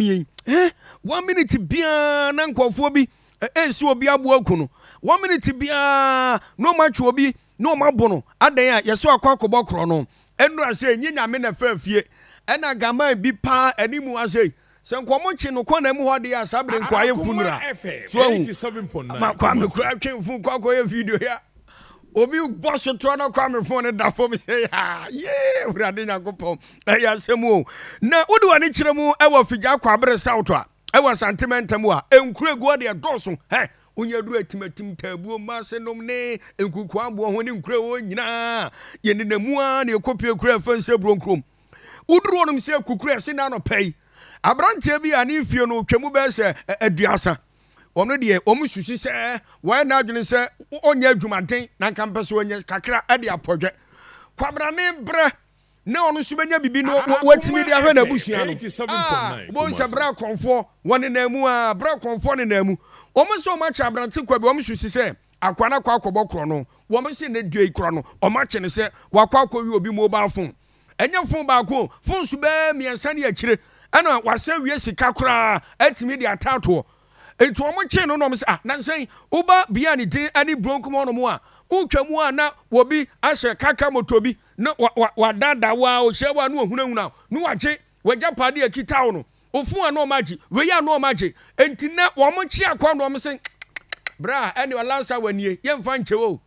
mi 1 minute bia na nkofo bi ensi obi abo akuno 1 minute bia no match obi no mabono adan a yeso akwakobo kro no enu ase enyi nyame na fafie ena gama bi pa animu ase se nkomo chi no kona mu hode ya sabre nkwaye funura so 87.9 ma kwa me kura twenfu kwakoye video ya obi boss to no kwa me phone da fo me say urade nyakopon ya semu na wodi wani kire mu e wa figya kwa bre south a e wa sentimental a enkure guo de doso onye du atimatim tabuo masenom ne enkuku abo ho ne nkure wo nyina ye ne namu a ne ekopie kura fanse bronkrom uduro no se kukura se na no pei abrante bi ani fie no twemu be se aduasa ono de omususu se why na adwene se onye adwumaden na kampese onye kakra ade apodwe kwabrane bre na ono su benya bibi no watimi de ahwe na busua no bo se bra konfo woni na mu a bra konfo ne na mu omuso ma cha abrante kwa bi omususu se akwana kwa akobọ kro no wo me se ne due kro no o ma che ne se wakwa akọwi obi mobile phone enye phone ba ko phone su be miensa ne akire ana wasa wie sika kra atimi de atato etu omo che no no se na nsen uba bia ni din ani Bronkrom no mu a utwamu a na wobi ahye kaka motobi na wadada wa o hyewa no ohunahuna no waje wagya pade akita wo no ofu a no maji we ya no maji enti na wo mo chi akwa no mo se bra ani walansa wanie yemfa nchewo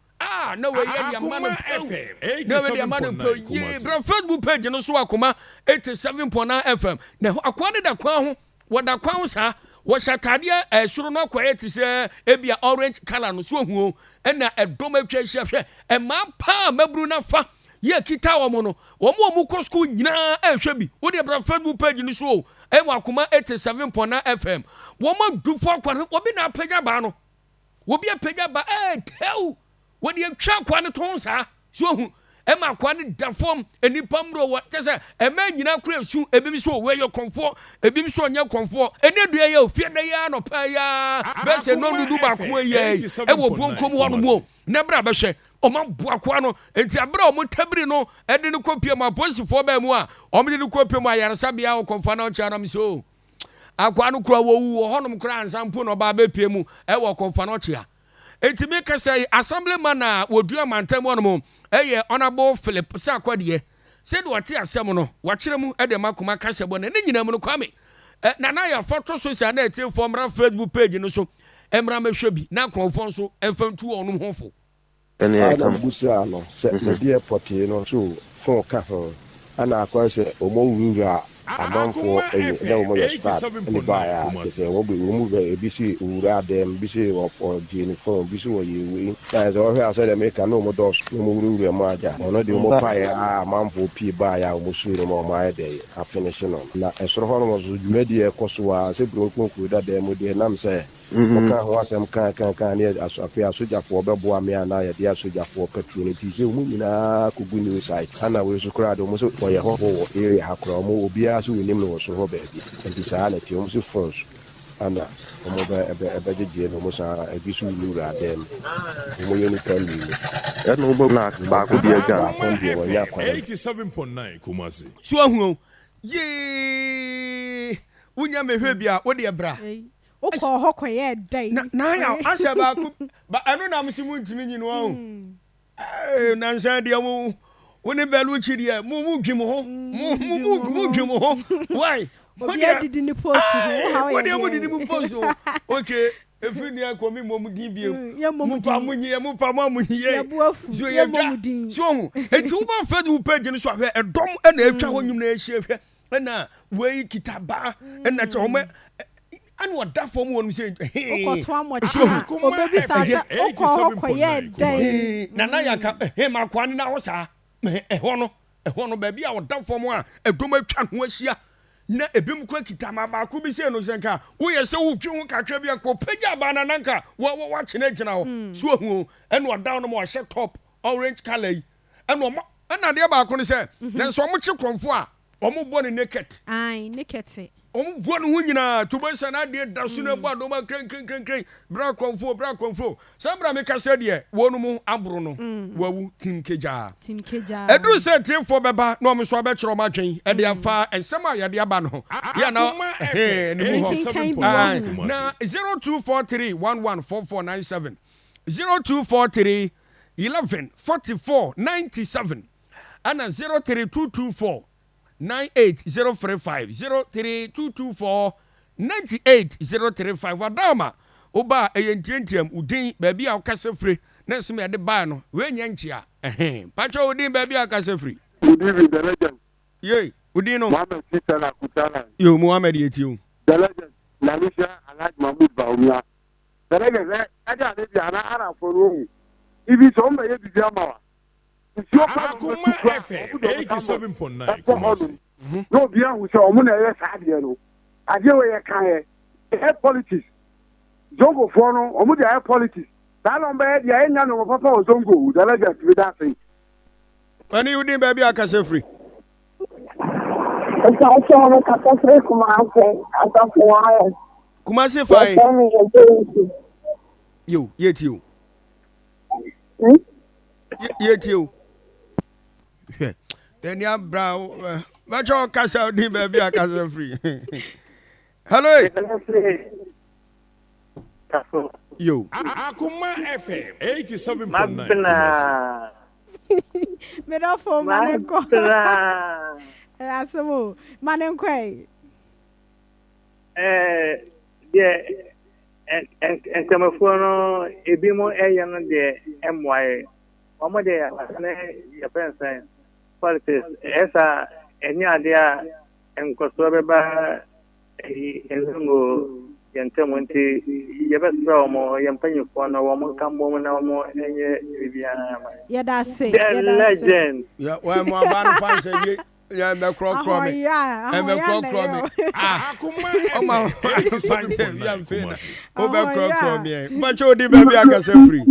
na we ya dia manu FM na we dia manu ye bra Facebook page no so akoma 87.9 FM na akwa ne da kwa ho wada kwa ho sa wo shatade suru no kwa eti se ebia orange color no so hu na edom atwa hye e ma pa mabru na fa ye kita wo mo no wo mo ko school nyina ehwe bi wo de bra Facebook page no so e wa akoma 87.9 FM wo mo dufo kwa wo bi na pagya ba no wo bi apagya ba tew wo de atwa kwa ne ton sa so hu e ma kwa ne da fom enipa mro wo tese e ma nyina kura su ebi so we yo konfo ebi so nya konfo ene dua ye ofie da ya no pa ya be se no nudu ba ko ye e wo Bronkrom ho no mo na bra be hwe o ma bo akwa no enti abra o mo tabiri no e de ne kopie ma posifo ba mu a o me de ne kopie mu ayaresa bia o konfa na o cha na me so akwa no kura wo wu ho no kura ansampo no ba be pie mu e wo konfa na o cha enti me ka say assemblyman na wodua mantam no mo honorable Philip Sakwadiye said what ya asem no wachire mu e de makoma kasebo ne nyina mu no kwame na ya photo social na etie for mra Facebook page no so emra mehwe bi na kronfo so emfantu onu hofo ene ya kam busia no se na die poti no so fon ka ho ana akwa se omowura amanfo na omo ya start ni ba ya se wo bi mu be ebisi ura dem bisi of jini phone bisi wo yewe as o hia say dem make no mo dos mo ura mo aja ono de mo pa ya amanfo pi ba ya mo suru mo ma de a finish no na esoro ho no mo zo dwumadi e koso a se Bronkrom ku da dem de nam se oka ho asem kan ne asofia sojafo obebo ame ana ya dia sojafo petrol ti se mu nyina kugu new site ana we so kra do mo so oye ho wo area hakra mo obia so wenim no so ho baby enti sa na ti mo so phones ana mo be je no mo sa ebisu ni ra dem mo yoni kan ni e no bo na ba ko dia ga kon bi wo ya kwa 87.9 Kumasi so ahu ye unya mehwe bia wo de bra Oko hoko ye dai na ya ase ba ku ba anu na msimu ntimi nyino ho na nsa dia mu woni belu chi dia mu dwim ho mu dwim ho why obi adidi ni post ho how wodi mu didi mu post ho okay efi ni akomi mo din bie mu pa mu nyi so ye dwa so hu enti wo ba Facebook page no so ahwe edom na etwa ho nyum na ehie hwe na we kitaba na che ho anu oda form wonu say okoto amochi obebi sa oko ye dai na ya ka ma kwa ni na ho sa ho no ba bi a oda form a edom atwa ho ahia na ebim kura kitama ba ku bi say no senka wo ye se wo twi ho kakra bi akọ pagya ba na nanka wa chene gina ho so hu enu oda no mo hye top orange color yi enu na de ba ko ni say na so mo chi kromfo a o mo bo ni naked ai naked bua no nyina to be sana de da so na bua do ma kren bra konfo sambra me kasa de wonu mu abro no wawu tim keja edru se tifo beba na o me so abekiro ma twen e de afa ensem a ye de aba no ya na ni mu na 0243114497 0243 114497 ana 03224 98035 03224 98035 wadama oba eyentientiam udin baabi a ukase free na nsem ya de ba no we nya nchia pacho udin baabi a ukase free udin the legend ye udin no Muhammad Sitana Kutana yo Muhammad yetio the legend Lalisha Alhaji Mahmoud Baumia the legend ada de ana ara foro ibi so mbe ye bibi amawa Akuma FM 87.9 Kumasi. No bia hu se omo na ye saade no ade we ye kan ye politics zongo fo no omo de politics that number ye dia enya no papa o zongo the legend we that thing ani udin baabi a ukase free Kumasi fine yo yetio yetio Then abra macho kasa di baby akasa free. Hello. Yo. Akuma FM 87.9 Kumasi. Me do for manenko. Asemo manenko enkamafo no ebi mo eye no de emwae omo de na ye pensan politics esa enya ade a enkoso beba enungo yentemo nti ye besra omo yempanyifo no omo kambo mo na omo enye bibia ya da say legend ya wa mo aban fans e ya me kro me e me kro me Akuma FM 87.9 Kumasi. o be kro me macho di baby akasa free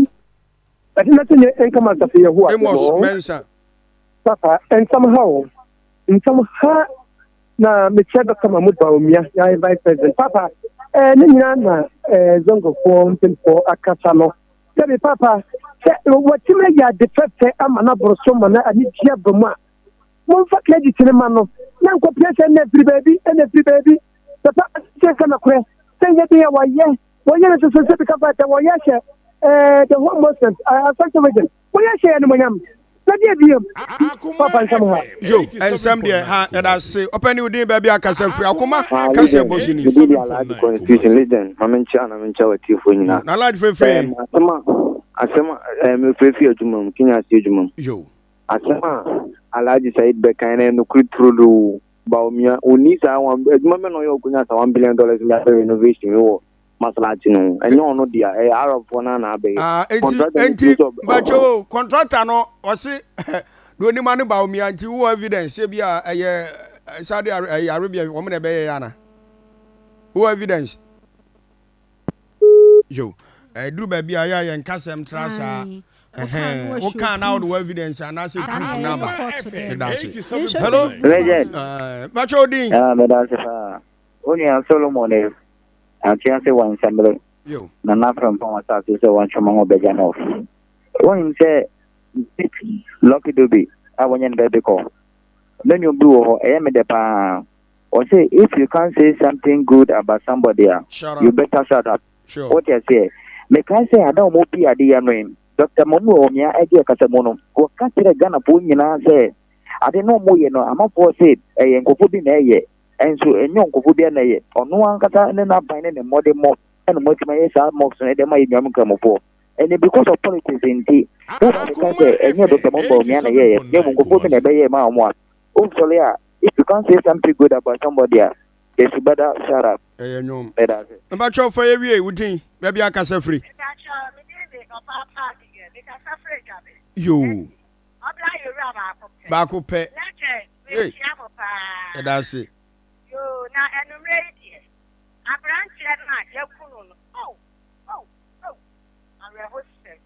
but nothing enkama safe ye ho Amos Mensa papa and somehow na me check kama mudba omia ya vice president papa ne nyina na zongo for mpempo akasa no say papa what ya defect amana broso mana ani tia bama mon fa credit ne ma no na nko pressure na free baby papa say kana kure say ya dia wa ye na so ka fa ta wa ya she the home muslims asante wajen wa ya she ne monyam Papa yo and some there ha that say open you dey baby akasa free akuma kase bozini constitution legend mamencha na mencha wati fo nyina na lad free asema me free adwuma kinya ase adwuma yo asema Alhaji Said Bekane no kritru baumia onisa adwuma me no yo kunya sa $1 billion in renovation wo masalati no enyo no dia Arab na na be enti bacho contractor no osi do ni manu ba omi anti wo evidence e bia eye Saudi Arabia wo me na be ya na wo evidence yo duru ba bia ya ye nkasem trasa wo kan now the evidence and I say proof number hello bacho din me da se fa oni an Solomon Antia say one assembly. Yo. Na from Pamasa to say one chamango bejanof. When say lucky dobi, I want you baby call. Then you do the pa. Or say if you can't say something good about somebody, you better shut up. Sure. What you say? Me can say I don't mo pi adi anwem. Dr. Momu omia ege kasamono. Ko katire Ghana po nyina say I don't know mo ye no amafo say nkofo bi na ye. And so enyo nkofo bia na ye ono ankata ne na ban ne mode mo and mo ti my sa mo so e de my nyam kramofo and because of politics in tea what I can say enyo Dr. Mombo mi na ye ne nkofo bi na be ye ma omo o so le if you can't say something good about somebody they should better shut up nyom number 12 for you wudin baby akasa free yo ba ko pe that's it na enumerated abranche na yakunu no oh are hosted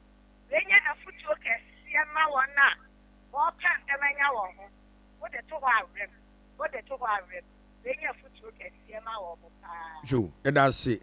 lenya afutuo kese ma wona wo kan emenya wo ho wo de to wa rem benya futuo kɛseɛ ma wɔ mo paa. Jo, that's it.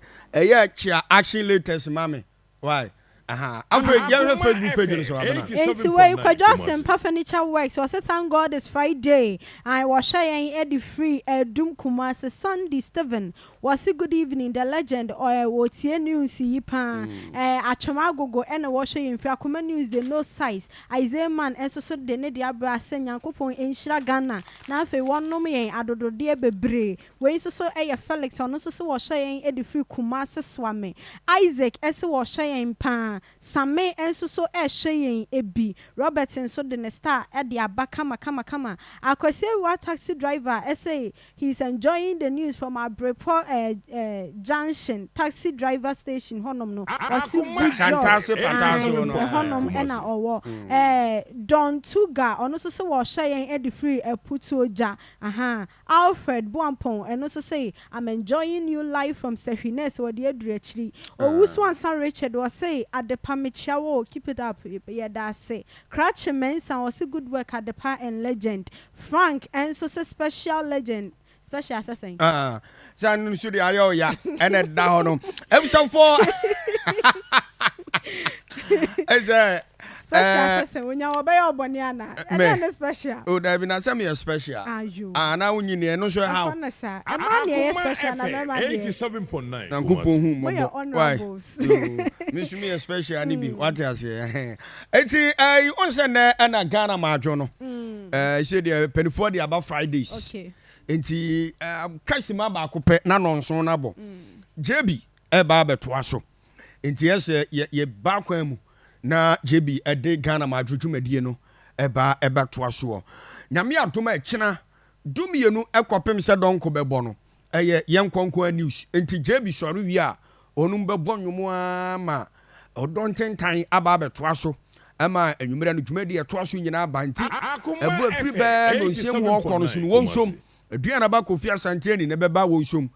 Chia action latest, mommy. Why? I'm going to Facebook page. It's where you could just simple furniture works. So I said, thank God it's Friday. I was sharing Eddie Free, Doom Kumasi Sunday Steven. Was a good evening, the legend, or what's your news? Yipan, Achamago go and a washer in Fiakuma news, the no size. Isaiah man, and so the Nedia Brass and Yankopon in Shiragana. Now, if you want no me, I do dear bebre. Where so a Felix, or no so was sharing Eddie Free Kumasi Swami. Isaac, as was sharing pan. Same enso so shayin ebi Robertson so the star at the abakama kama akwese wa taxi driver say he's enjoying the news from our Brepo junction taxi driver station honom no fantastic honom ena owo Don Tuga ono so say wa shayin edi free putu oja Alfred Boampon and also say I'm enjoying new life from Sefines or the edrechri Owusu Richard was say at the Pamichawo, keep it up, yeah, that's say. Cratch Mensa was a good work at the Pa and Legend. Frank and so special legend, special assassin. San Sudi Ayo, ya, and a down. Episode 4. Special assassin when you're by Boniana, and special. Oh, there been a semi special. Are you? Now we need no sure how. I'm special. 87.9. Where your honorables. Miss me a special, I need what I say. I send and a Ghana Marjono. I said the penny for the about Fridays. Okay. Enti Kasima Bakupe, Nanon Sonabo. JB, a barber twaso. Enti yes, ye bakwemu. Na JB a day Ghana Madruju Mediano eba twaso. Na me atoma china do me no ekwapem se donko bebono. Eye yenkonko news. Enti JB sori wi a onum bebon nwumu ama odonten tan aba betwaso. Ama enwumere no dwumadi etwaso nyina aba nti ebu afri be no nsiem wo kono so wonsom. Aduana ba Kofi Asante ni ne beba wonsom.